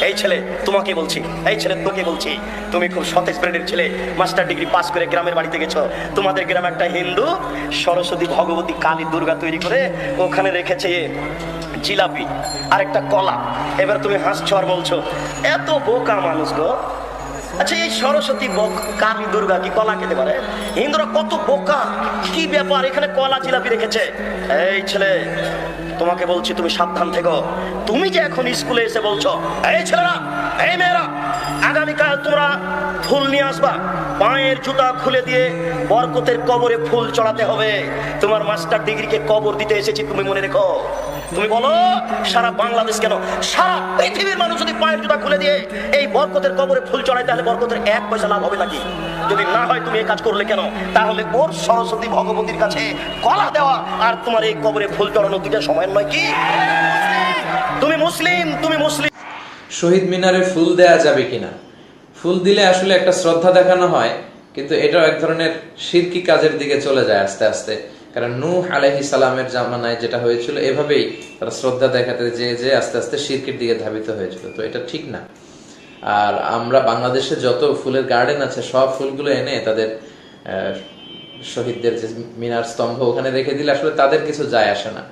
এই ছেলে তোমাকে বলছি, এই ছেলে তোকে বলছি, তুমি খুব সতেজ ব্রেডের ছেলে, মাস্টার ডিগ্রি পাস করে গ্রামের বাড়িতে গেছো। তোমাদের গ্রামে একটা হিন্দু সরস্বতী, ভগবতী, কালী, দুর্গা তৈরি করে ওখানে রেখেছে জিলাপি আর একটা কলা। এবার তুমি হাসছো আর বলছো এত বোকা মানুষ গো। আচ্ছা, এই সরস্বতী, কালী, দুর্গা কি কলা খেতে পারে? হিন্দুরা কত বোকা, কি ব্যাপার, এখানে কলা জিলাপি রেখেছে। এই ছেলে তোমাকে বলছি, তুমি সাবধান থেকো। তুমি যে এখন স্কুলে এসে বলছো, এই ছেলেরা, এই মেয়েরা, আগামীকাল তোমরা ফুল নিয়ে আসবা, পায়ের জুতা খুলে দিয়ে বরকতের কবরে ফুল চড়াতে হবে। তোমার মাস্টার ডিগ্রিকে কবর দিতে এসেছি, তুমি মনে রেখো। তুমি বলো সারা বাংলাদেশ কেন, সারা পৃথিবীর মানুষ যদি পায়ের জুতা খুলে দিয়ে এই বরকতের কবরে ফুল চড়ায়, তাহলে বরকতের 1 পয়সা লাভ হবে নাকি? যদি না হয় তুমি এই কাজ করলে কেন? তাহলে ওর সরস্বতী ভগবতীর কাছে কলা দেওয়া আর তোমার এই কবরে ফুল চড়ানো দুইটা সময়ের নয় কি? তুমি মুসলিম, তুমি মুসলিম। শহীদ মিনারে ফুল দেয়া যাবে কিনা? ফুল দিলে আসলে একটা শ্রদ্ধা দেখানো হয়, কিন্তু এটাও এক ধরনের শিরকি কাজের দিকে চলে যায় আস্তে আস্তে। কারণ নূহ আলাইহিস সালামের জামানায় যেটা হয়েছিল, এভাবেই তারা শ্রদ্ধা দেখাতে যে আস্তে আস্তে শিরকির দিকে ধাবিত হয়েছিল। তো এটা ঠিক না। আর আমরা বাংলাদেশে যত ফুলের গার্ডেন আছে, সব ফুলগুলো এনে তাদের শহীদদের যে মিনার স্তম্ভ ওখানে রেখে দিলে আসলে তাদের কিছু যায় আসে না।